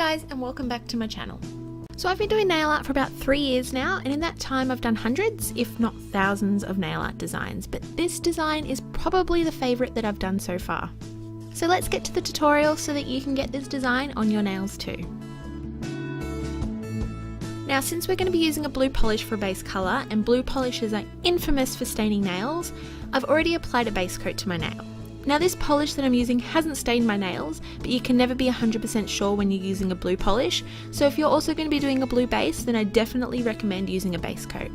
guys, and welcome back to my channel. So I've been doing nail art for about 3 years now, and in that time I've done hundreds, if not thousands of nail art designs, but this design is probably the favourite that I've done so far. So let's get to the tutorial so that you can get this design on your nails too. Now, since we're going to be using a blue polish for base colour, and blue polishes are infamous for staining nails, I've already applied a base coat to my nail. Now, this polish that I'm using hasn't stained my nails, but you can never be 100% sure when you're using a blue polish, so if you're also going to be doing a blue base, then I definitely recommend using a base coat.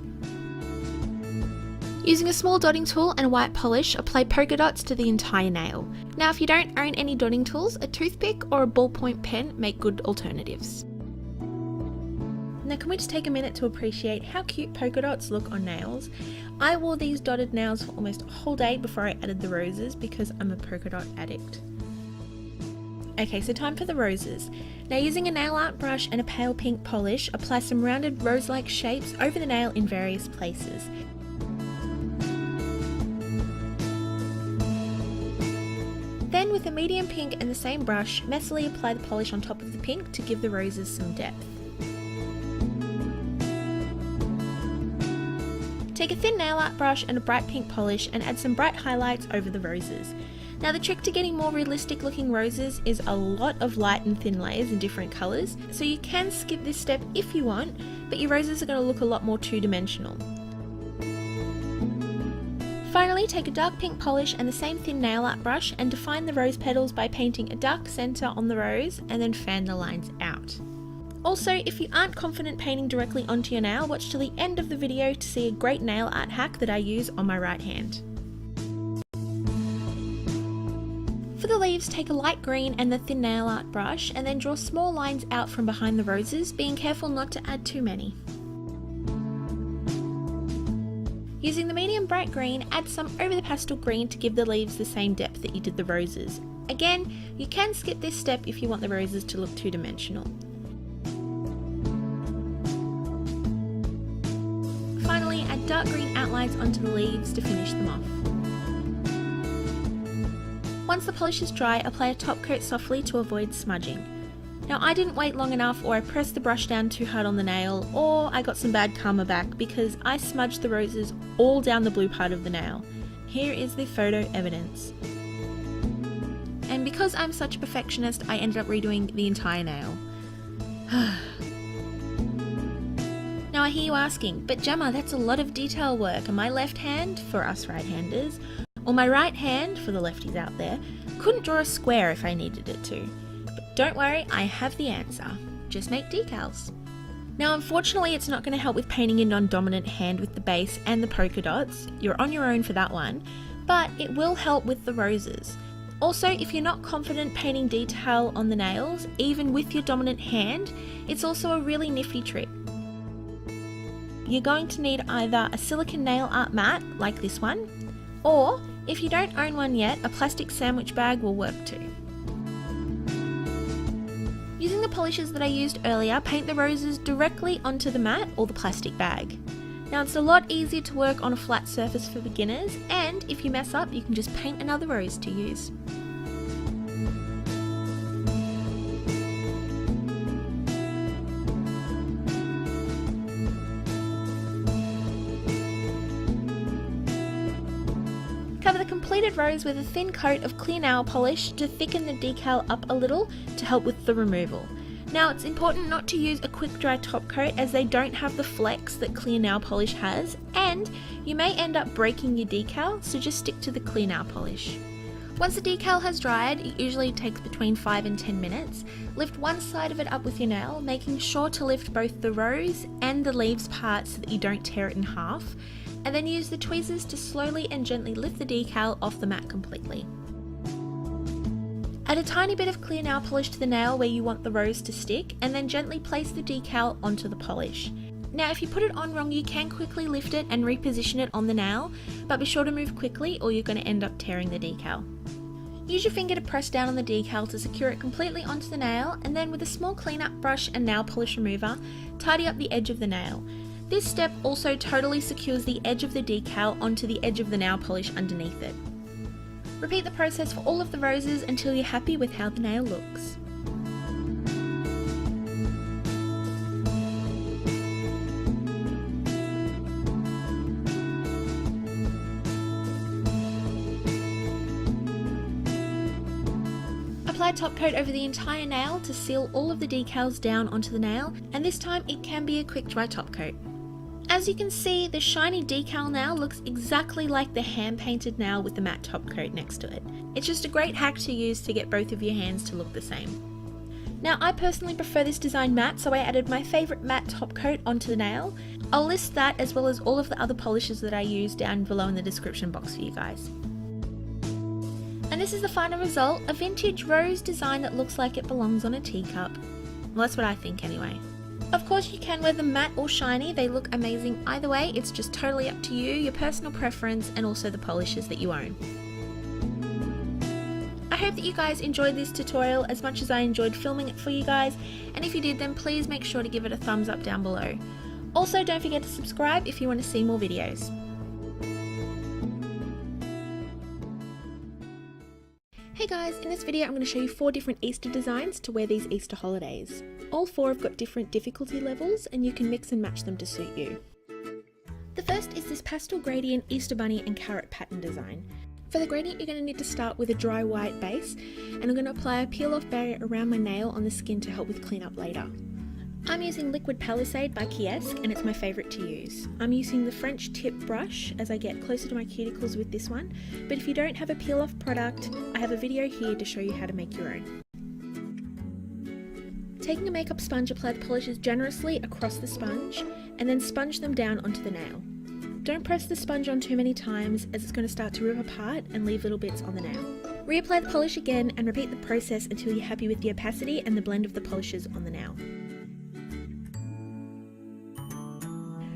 Using a small dotting tool and a white polish, apply polka dots to the entire nail. Now, if you don't own any dotting tools, a toothpick or a ballpoint pen make good alternatives. Now, can we just take a minute to appreciate how cute polka dots look on nails? I wore these dotted nails for almost a whole day before I added the roses because I'm a polka dot addict. Okay, so time for the roses. Now, using a nail art brush and a pale pink polish, apply some rounded rose-like shapes over the nail in various places. Then, with a medium pink and the same brush, messily apply the polish on top of the pink to give the roses some depth. Take a thin nail art brush and a bright pink polish and add some bright highlights over the roses. Now, the trick to getting more realistic looking roses is a lot of light and thin layers in different colours, so you can skip this step if you want, but your roses are going to look a lot more two-dimensional. Finally, take a dark pink polish and the same thin nail art brush and define the rose petals by painting a dark centre on the rose and then fan the lines out. Also, if you aren't confident painting directly onto your nail, watch till the end of the video to see a great nail art hack that I use on my right hand. For the leaves, take a light green and the thin nail art brush and then draw small lines out from behind the roses, being careful not to add too many. Using the medium bright green, add some over the pastel green to give the leaves the same depth that you did the roses. Again, you can skip this step if you want the roses to look two-dimensional. Finally, add dark green outlines onto the leaves to finish them off. Once the polish is dry, apply a top coat softly to avoid smudging. Now, I didn't wait long enough, or I pressed the brush down too hard on the nail, or I got some bad karma back because I smudged the roses all down the blue part of the nail. Here is the photo evidence. And because I'm such a perfectionist, I ended up redoing the entire nail. Now, I hear you asking, but Gemma, that's a lot of detail work, and my left hand, for us right-handers, or my right hand, for the lefties out there, couldn't draw a square if I needed it to. But don't worry, I have the answer. Just make decals. Now, unfortunately, it's not going to help with painting a non-dominant hand with the base and the polka dots. You're on your own for that one, but it will help with the roses. Also, if you're not confident painting detail on the nails, even with your dominant hand, it's also a really nifty trick. You're going to need either a silicone nail art mat, like this one, or, if you don't own one yet, a plastic sandwich bag will work too. Using the polishes that I used earlier, paint the roses directly onto the mat or the plastic bag. Now, it's a lot easier to work on a flat surface for beginners, and if you mess up, you can just paint another rose to use. Cover the completed rose with a thin coat of clear nail polish to thicken the decal up a little to help with the removal. Now, it's important not to use a quick dry top coat as they don't have the flex that clear nail polish has, and you may end up breaking your decal, so just stick to the clear nail polish. Once the decal has dried, it usually takes between 5 and 10 minutes, lift one side of it up with your nail, making sure to lift both the rose and the leaves part so that you don't tear it in half, and then use the tweezers to slowly and gently lift the decal off the mat completely. Add a tiny bit of clear nail polish to the nail where you want the rose to stick, and then gently place the decal onto the polish. Now, if you put it on wrong, you can quickly lift it and reposition it on the nail, but be sure to move quickly or you're going to end up tearing the decal. Use your finger to press down on the decal to secure it completely onto the nail, and then with a small cleanup brush and nail polish remover, tidy up the edge of the nail. This step also totally secures the edge of the decal onto the edge of the nail polish underneath it. Repeat the process for all of the roses until you're happy with how the nail looks. Apply top coat over the entire nail to seal all of the decals down onto the nail, and this time it can be a quick dry top coat. As you can see, the shiny decal nail looks exactly like the hand painted nail with the matte top coat next to it. It's just a great hack to use to get both of your hands to look the same. Now I personally prefer this design matte, so I added my favourite matte top coat onto the nail. I'll list that as well as all of the other polishes that I use down below in the description box for you guys. And this is the final result, a vintage rose design that looks like it belongs on a teacup. Well, that's what I think anyway. Of course you can wear them matte or shiny, they look amazing either way, it's just totally up to you, your personal preference and also the polishes that you own. I hope that you guys enjoyed this tutorial as much as I enjoyed filming it for you guys, and if you did then please make sure to give it a thumbs up down below. Also don't forget to subscribe if you want to see more videos. Hey guys, in this video I'm going to show you 4 different Easter designs to wear these Easter holidays. All 4 have got different difficulty levels and you can mix and match them to suit you. The first is this pastel gradient Easter bunny and carrot pattern design. For the gradient you're going to need to start with a dry white base, and I'm going to apply a peel off barrier around my nail on the skin to help with cleanup later. I'm using Liquid Palisade by Kiesque and it's my favourite to use. I'm using the French tip brush as I get closer to my cuticles with this one, but if you don't have a peel off product, I have a video here to show you how to make your own. Taking a makeup sponge, apply the polishes generously across the sponge and then sponge them down onto the nail. Don't press the sponge on too many times as it's going to start to rip apart and leave little bits on the nail. Reapply the polish again and repeat the process until you're happy with the opacity and the blend of the polishes on the nail.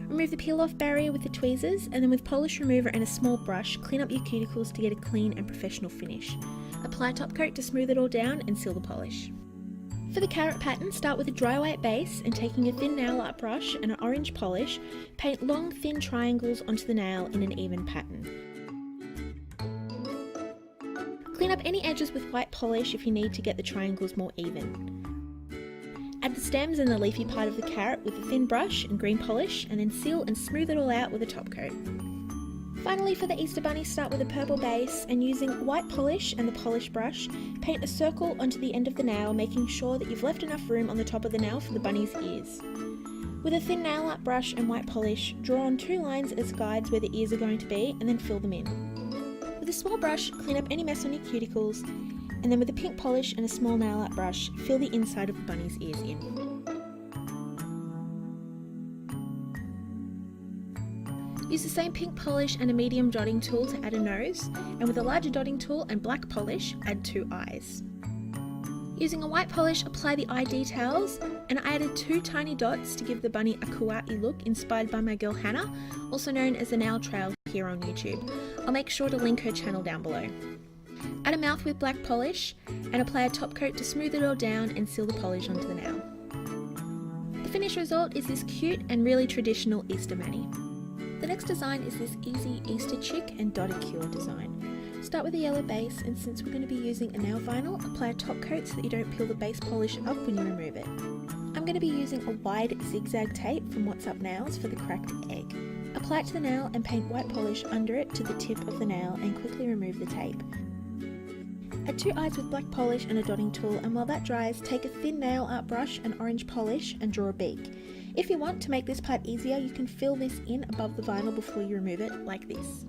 Remove the peel off barrier with the tweezers and then with polish remover and a small brush, clean up your cuticles to get a clean and professional finish. Apply top coat to smooth it all down and seal the polish. For the carrot pattern, start with a dry white base and taking a thin nail art brush and an orange polish, paint long thin triangles onto the nail in an even pattern. Clean up any edges with white polish if you need to get the triangles more even. Add the stems and the leafy part of the carrot with a thin brush and green polish and then seal and smooth it all out with a top coat. Finally, for the Easter bunny, start with a purple base and using white polish and the polish brush, paint a circle onto the end of the nail, making sure that you've left enough room on the top of the nail for the bunny's ears. With a thin nail art brush and white polish, draw on 2 lines as guides where the ears are going to be and then fill them in. With a small brush, clean up any mess on your cuticles, and then with a pink polish and a small nail art brush, fill the inside of the bunny's ears in. Use the same pink polish and a medium dotting tool to add a nose, and with a larger dotting tool and black polish, add 2 eyes. Using a white polish, apply the eye details, and I added 2 tiny dots to give the bunny a kawaii look inspired by my girl Hannah, also known as the Nail Trail here on YouTube. I'll make sure to link her channel down below. Add a mouth with black polish, and apply a top coat to smooth it all down and seal the polish onto the nail. The finished result is this cute and really traditional Easter mani. The next design is this easy Easter chick and dotticure design. Start with a yellow base, and since we're going to be using a nail vinyl, apply a top coat so that you don't peel the base polish up when you remove it. I'm going to be using a wide zigzag tape from What's Up Nails for the cracked egg. Apply it to the nail and paint white polish under it to the tip of the nail and quickly remove the tape. Add 2 eyes with black polish and a dotting tool, and while that dries, take a thin nail art brush and orange polish and draw a beak. If you want to make this part easier, you can fill this in above the vinyl before you remove it, like this.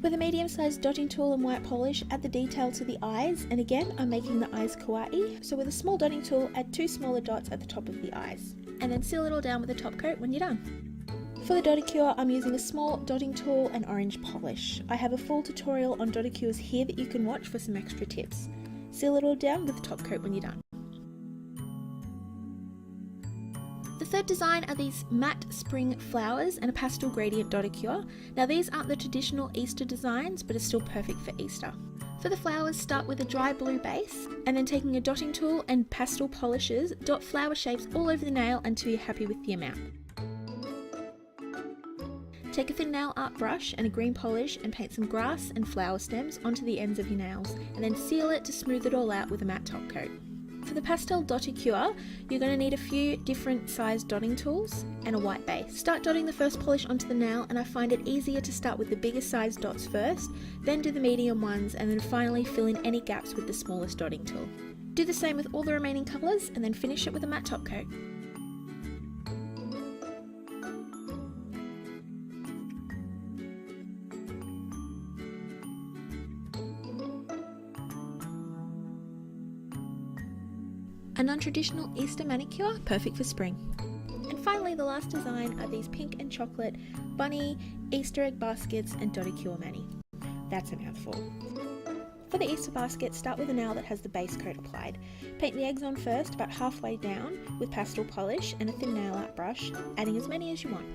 With a medium-sized dotting tool and white polish, add the detail to the eyes, and again I'm making the eyes kawaii, so with a small dotting tool, add 2 smaller dots at the top of the eyes, and then seal it all down with a top coat when you're done. For the dotticure, I'm using a small dotting tool and orange polish. I have a full tutorial on dotticures here that you can watch for some extra tips. Seal it all down with a top coat when you're done. The third design are these matte spring flowers and a pastel gradient dotticure. Now these aren't the traditional Easter designs, but are still perfect for Easter. For the flowers, start with a dry blue base, and then taking a dotting tool and pastel polishes, dot flower shapes all over the nail until you're happy with the amount. Take a thin nail art brush and a green polish and paint some grass and flower stems onto the ends of your nails, and then seal it to smooth it all out with a matte top coat. For the pastel dotticure, you're going to need a few different sized dotting tools and a white base. Start dotting the first polish onto the nail, and I find it easier to start with the bigger sized dots first, then do the medium ones, and then finally fill in any gaps with the smallest dotting tool. Do the same with all the remaining colours, and then finish it with a matte top coat. A non-traditional Easter manicure, perfect for spring. And finally, the last design are these pink and chocolate bunny Easter egg baskets and dotticure mani. That's a mouthful. For the Easter basket, start with a nail that has the base coat applied. Paint the eggs on first, about halfway down, with pastel polish and a thin nail art brush, adding as many as you want.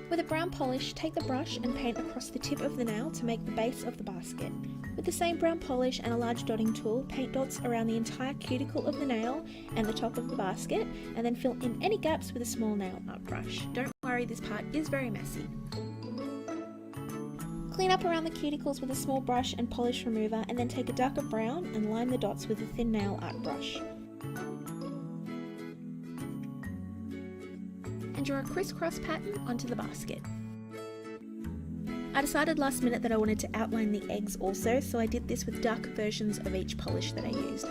With a brown polish, take the brush and paint across the tip of the nail to make the base of the basket. With the same brown polish and a large dotting tool, paint dots around the entire cuticle of the nail and the top of the basket, and then fill in any gaps with a small nail art brush. Don't worry, this part is very messy. Clean up around the cuticles with a small brush and polish remover, and then take a darker brown and line the dots with a thin nail art brush. And draw a crisscross pattern onto the basket. I decided last minute that I wanted to outline the eggs also, so I did this with darker versions of each polish that I used.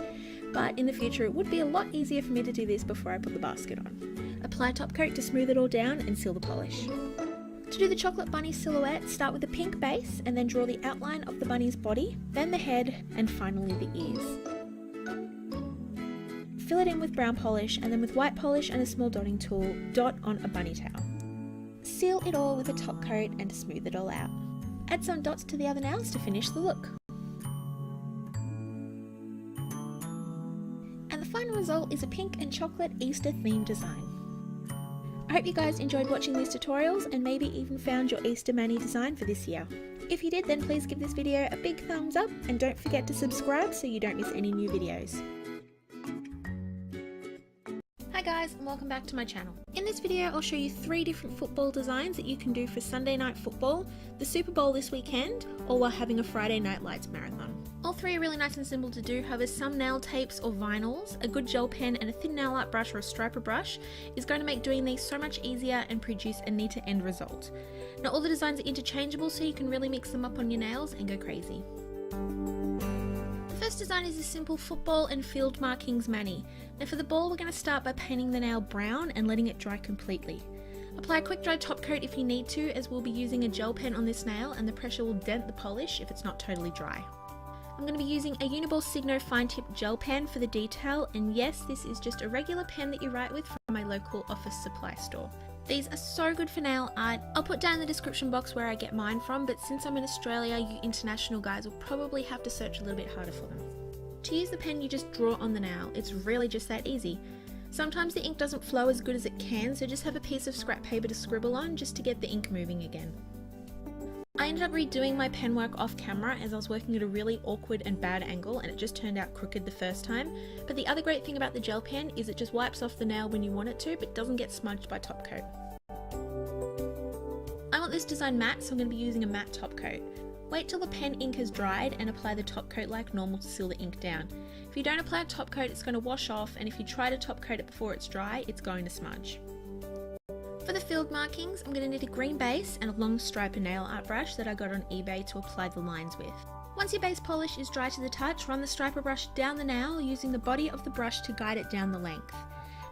But in the future it would be a lot easier for me to do this before I put the basket on. Apply a top coat to smooth it all down and seal the polish. To do the chocolate bunny silhouette, start with a pink base and then draw the outline of the bunny's body, then the head, and finally the ears. Fill it in with brown polish, and then with white polish and a small dotting tool, dot on a bunny tail. Seal it all with a top coat and smooth it all out. Add some dots to the other nails to finish the look. And the final result is a pink and chocolate Easter themed design. I hope you guys enjoyed watching these tutorials and maybe even found your Easter mani design for this year. If you did, then please give this video a big thumbs up and don't forget to subscribe so you don't miss any new videos. Hi guys, and welcome back to my channel. In this video I'll show you 3 different football designs that you can do for Sunday night football, the Super Bowl this weekend, or while having a Friday Night Lights marathon. All 3 are really nice and simple to do, however some nail tapes or vinyls, a good gel pen and a thin nail art brush or a striper brush is going to make doing these so much easier and produce a neater end result. Now all the designs are interchangeable so you can really mix them up on your nails and go crazy. The first design is a simple football and field markings mani. Now for the ball we're going to start by painting the nail brown and letting it dry completely. Apply a quick dry top coat if you need to, as we'll be using a gel pen on this nail and the pressure will dent the polish if it's not totally dry. I'm going to be using a Uniball Signo fine tip gel pen for the detail, and yes, this is just a regular pen that you write with from my local office supply store. These are so good for nail art. I'll put down in the description box where I get mine from, but since I'm in Australia, you international guys will probably have to search a little bit harder for them. To use the pen, you just draw on the nail. It's really just that easy. Sometimes the ink doesn't flow as good as it can, so just have a piece of scrap paper to scribble on just to get the ink moving again. I ended up redoing my pen work off camera as I was working at a really awkward and bad angle and it just turned out crooked the first time, but the other great thing about the gel pen is it just wipes off the nail when you want it to, but doesn't get smudged by top coat. I want this design matte, so I'm going to be using a matte top coat. Wait till the pen ink has dried and apply the top coat like normal to seal the ink down. If you don't apply a top coat, it's going to wash off, and if you try to top coat it before it's dry, it's going to smudge. For the field markings, I'm going to need a green base and a long striper nail art brush that I got on eBay to apply the lines with. Once your base polish is dry to the touch, run the striper brush down the nail using the body of the brush to guide it down the length.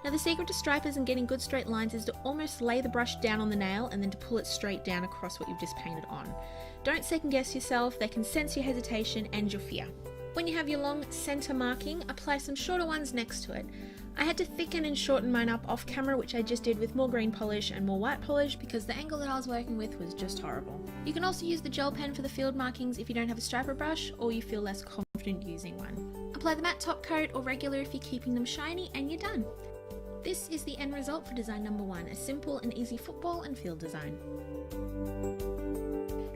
Now the secret to stripers and getting good straight lines is to almost lay the brush down on the nail and then to pull it straight down across what you've just painted on. Don't second guess yourself, they can sense your hesitation and your fear. When you have your long center marking, apply some shorter ones next to it. I had to thicken and shorten mine up off camera, which I just did with more green polish and more white polish because the angle that I was working with was just horrible. You can also use the gel pen for the field markings if you don't have a striper brush or you feel less confident using one. Apply the matte top coat or regular if you're keeping them shiny, and you're done. This is the end result for design number 1, a simple and easy football and field design.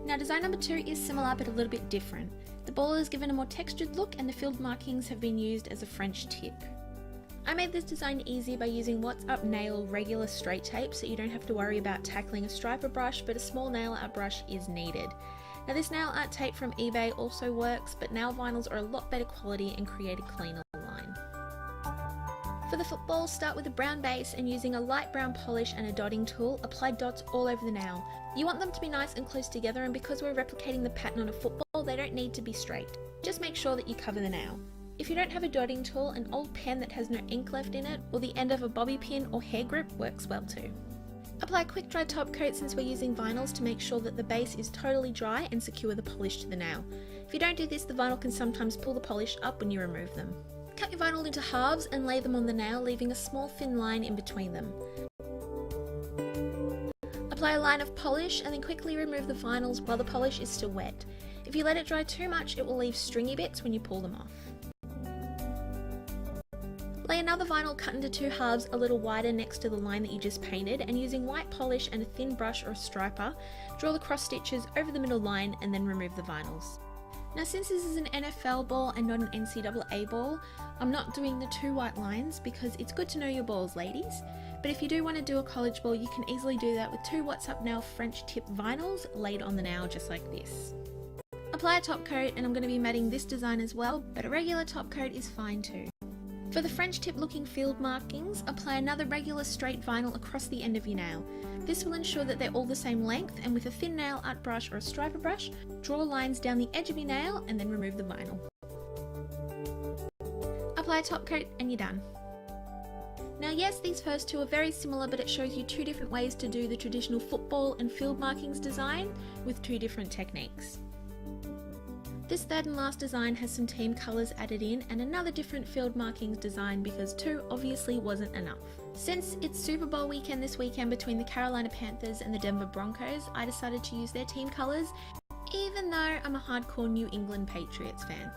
Now design number 2 is similar but a little bit different. The ball is given a more textured look and the field markings have been used as a French tip. I made this design easy by using What's Up Nail regular straight tape so you don't have to worry about tackling a striper brush, but a small nail art brush is needed. Now this nail art tape from eBay also works, but nail vinyls are a lot better quality and create a cleaner line. For the football, start with a brown base and using a light brown polish and a dotting tool, apply dots all over the nail. You want them to be nice and close together, and because we're replicating the pattern on a football, they don't need to be straight. Just make sure that you cover the nail. If you don't have a dotting tool, an old pen that has no ink left in it, or the end of a bobby pin or hair grip works well too. Apply a quick dry top coat since we're using vinyls to make sure that the base is totally dry and secure the polish to the nail. If you don't do this, the vinyl can sometimes pull the polish up when you remove them. Cut your vinyl into halves and lay them on the nail, leaving a small thin line in between them. Apply a line of polish and then quickly remove the vinyls while the polish is still wet. If you let it dry too much, it will leave stringy bits when you pull them off. Lay another vinyl cut into two halves a little wider next to the line that you just painted, and using white polish and a thin brush or a striper, draw the cross stitches over the middle line and then remove the vinyls. Now since this is an NFL ball and not an NCAA ball, I'm not doing the two white lines because it's good to know your balls, ladies. But if you do want to do a college ball, you can easily do that with two What's Up Nail French tip vinyls laid on the nail just like this. Apply a top coat, and I'm going to be matting this design as well, but a regular top coat is fine too. For the French tip looking field markings, apply another regular straight vinyl across the end of your nail. This will ensure that they're all the same length, and with a thin nail art brush or a striper brush, draw lines down the edge of your nail and then remove the vinyl. Apply a top coat and you're done. Now yes, these first two are very similar, but it shows you two different ways to do the traditional football and field markings design with two different techniques. This third and last design has some team colours added in and another different field markings design because two obviously wasn't enough. Since it's Super Bowl weekend this weekend between the Carolina Panthers and the Denver Broncos, I decided to use their team colours, even though I'm a hardcore New England Patriots fan.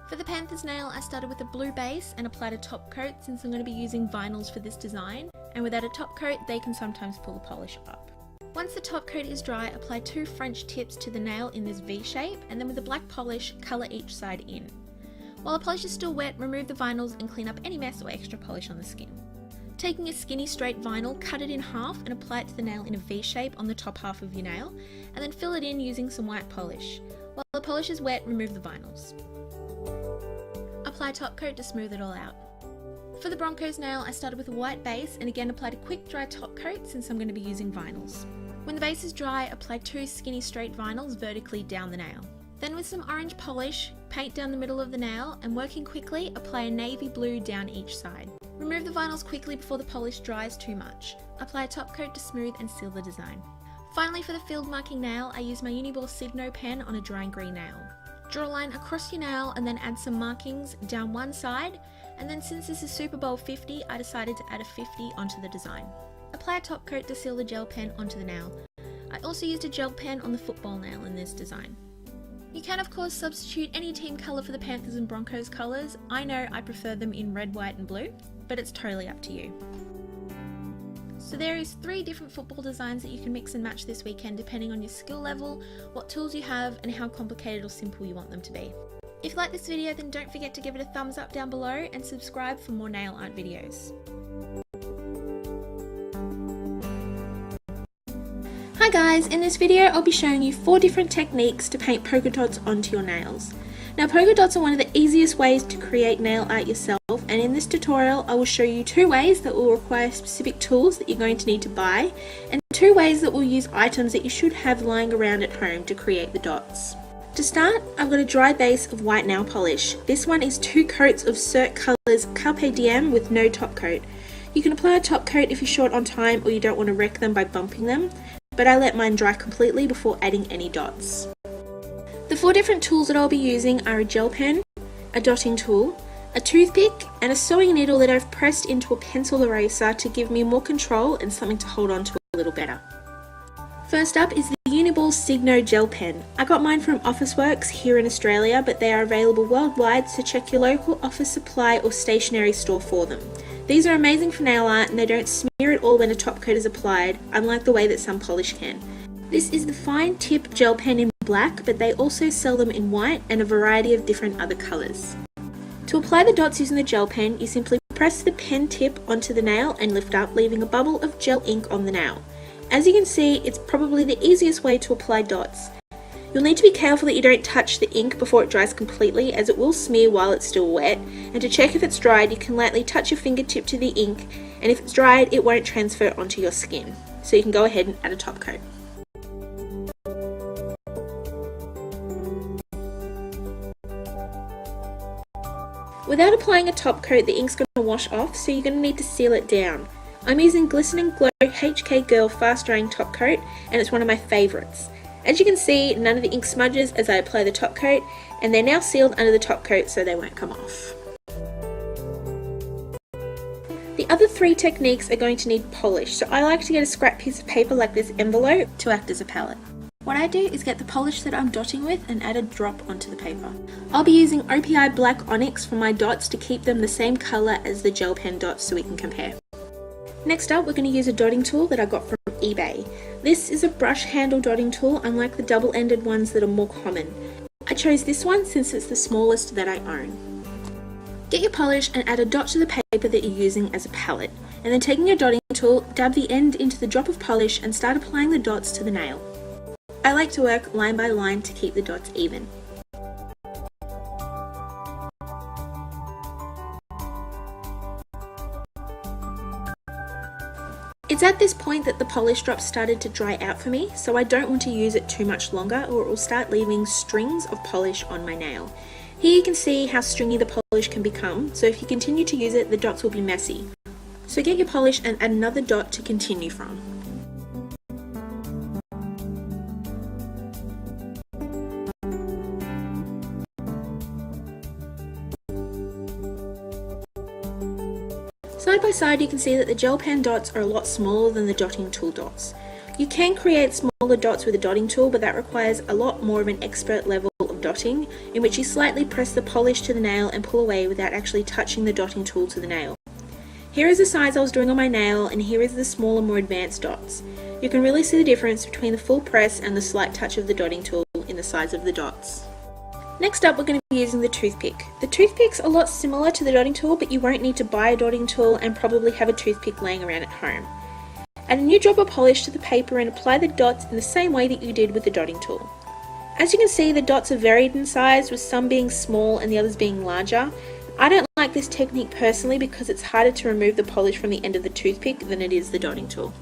For the Panthers nail, I started with a blue base and applied a top coat since I'm going to be using vinyls for this design, and without a top coat they can sometimes pull the polish up. Once the top coat is dry, apply two French tips to the nail in this V shape, and then with a black polish, colour each side in. While the polish is still wet, remove the vinyls and clean up any mess or extra polish on the skin. Taking a skinny straight vinyl, cut it in half and apply it to the nail in a V shape on the top half of your nail, and then fill it in using some white polish. While the polish is wet, remove the vinyls. Apply a top coat to smooth it all out. For the Broncos nail, I started with a white base and again applied a quick dry top coat since I'm going to be using vinyls. When the base is dry, apply two skinny straight vinyls vertically down the nail. Then with some orange polish, paint down the middle of the nail, and working quickly, apply a navy blue down each side. Remove the vinyls quickly before the polish dries too much. Apply a top coat to smooth and seal the design. Finally, for the field marking nail, I use my Uniball Signo pen on a drying green nail. Draw a line across your nail and then add some markings down one side, and then since this is Super Bowl 50, I decided to add a 50 onto the design. Apply a top coat to seal the gel pen onto the nail. I also used a gel pen on the football nail in this design. You can of course substitute any team colour for the Panthers and Broncos colours. I know I prefer them in red, white and blue, but it's totally up to you. So there is 3 different football designs that you can mix and match this weekend depending on your skill level, what tools you have and how complicated or simple you want them to be. If you like this video, then don't forget to give it a thumbs up down below and subscribe for more nail art videos. Hi guys, in this video I'll be showing you 4 different techniques to paint polka dots onto your nails. Now polka dots are one of the easiest ways to create nail art yourself, and in this tutorial I will show you 2 ways that will require specific tools that you're going to need to buy, and 2 ways that will use items that you should have lying around at home to create the dots. To start, I've got a dry base of white nail polish. This one is 2 coats of Cert Colours Carpe Diem with no top coat. You can apply a top coat if you're short on time or you don't want to wreck them by bumping them, but I let mine dry completely before adding any dots. The 4 different tools that I'll be using are a gel pen, a dotting tool, a toothpick, and a sewing needle that I've pressed into a pencil eraser to give me more control and something to hold on to a little better. First up is the Uniball Signo gel pen. I got mine from Officeworks here in Australia, but they are available worldwide, so check your local office supply or stationery store for them. These are amazing for nail art and they don't smear at all when a top coat is applied, unlike the way that some polish can. This is the fine tip gel pen in black, but they also sell them in white and a variety of different other colours. To apply the dots using the gel pen, you simply press the pen tip onto the nail and lift up, leaving a bubble of gel ink on the nail. As you can see, it's probably the easiest way to apply dots. You'll need to be careful that you don't touch the ink before it dries completely, as it will smear while it's still wet, and to check if it's dried you can lightly touch your fingertip to the ink, and if it's dried it won't transfer onto your skin. So you can go ahead and add a top coat. Without applying a top coat, the ink's going to wash off, so you're going to need to seal it down. I'm using Glistening Glow HK Girl Fast Drying Top Coat, and it's one of my favourites. As you can see, none of the ink smudges as I apply the top coat, and they're now sealed under the top coat so they won't come off. The other three techniques are going to need polish, so I like to get a scrap piece of paper like this envelope to act as a palette. What I do is get the polish that I'm dotting with and add a drop onto the paper. I'll be using OPI Black Onyx for my dots to keep them the same colour as the gel pen dots so we can compare. Next up, we're going to use a dotting tool that I got from eBay. This is a brush handle dotting tool, unlike the double-ended ones that are more common. I chose this one since it's the smallest that I own. Get your polish and add a dot to the paper that you're using as a palette, and then taking your dotting tool, dab the end into the drop of polish and start applying the dots to the nail. I like to work line by line to keep the dots even. It's at this point that the polish drops started to dry out for me, so I don't want to use it too much longer or it will start leaving strings of polish on my nail. Here you can see how stringy the polish can become, so if you continue to use it, the dots will be messy. So get your polish and add another dot to continue from. Side by side you can see that the gel pen dots are a lot smaller than the dotting tool dots. You can create smaller dots with a dotting tool, but that requires a lot more of an expert level of dotting, in which you slightly press the polish to the nail and pull away without actually touching the dotting tool to the nail. Here is the size I was doing on my nail, and here is the smaller, more advanced dots. You can really see the difference between the full press and the slight touch of the dotting tool in the size of the dots. Next up, we're going to be using the toothpick. The toothpick's a lot similar to the dotting tool, but you won't need to buy a dotting tool and probably have a toothpick laying around at home. Add a new drop of polish to the paper and apply the dots in the same way that you did with the dotting tool. As you can see, the dots are varied in size, with some being small and the others being larger. I don't like this technique personally because it's harder to remove the polish from the end of the toothpick than it is the dotting tool.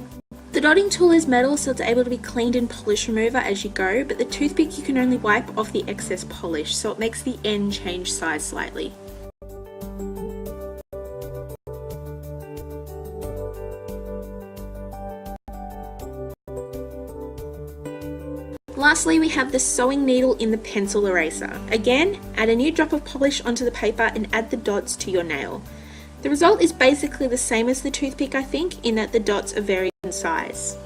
The dotting tool is metal, so it's able to be cleaned in polish remover as you go, but the toothpick you can only wipe off the excess polish, so it makes the end change size slightly. Lastly, we have the sewing needle in the pencil eraser. Again, add a new drop of polish onto the paper and add the dots to your nail. The result is basically the same as the toothpick, I think, in that the dots are varied in size.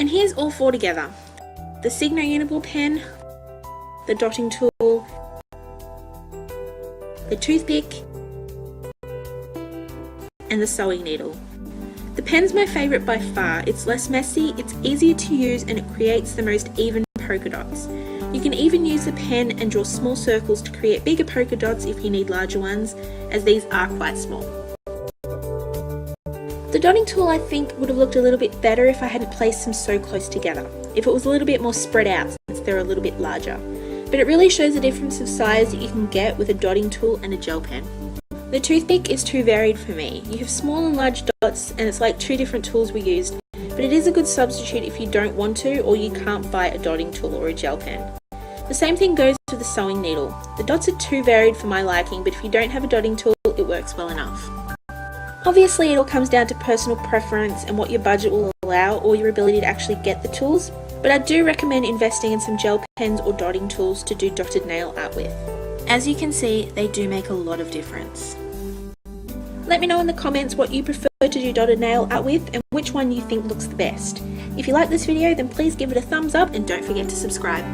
And here's all four together: the Signo Uniball pen, the dotting tool, the toothpick, and the sewing needle. The pen's my favourite by far. It's less messy, it's easier to use, and it creates the most even polka dots. You can even use the pen and draw small circles to create bigger polka dots if you need larger ones, as these are quite small. The dotting tool, I think, would have looked a little bit better if I hadn't placed them so close together, if it was a little bit more spread out since they're a little bit larger. But it really shows the difference of size that you can get with a dotting tool and a gel pen. The toothpick is too varied for me. You have small and large dots and it's like two different tools we used, but it is a good substitute if you don't want to or you can't buy a dotting tool or a gel pen. The same thing goes with the sewing needle. The dots are too varied for my liking, but if you don't have a dotting tool, it works well enough. Obviously, it all comes down to personal preference and what your budget will allow or your ability to actually get the tools, but I do recommend investing in some gel pens or dotting tools to do dotted nail art with. As you can see, they do make a lot of difference. Let me know in the comments what you prefer to do dotted nail art with and which one you think looks the best. If you like this video, then please give it a thumbs up and don't forget to subscribe.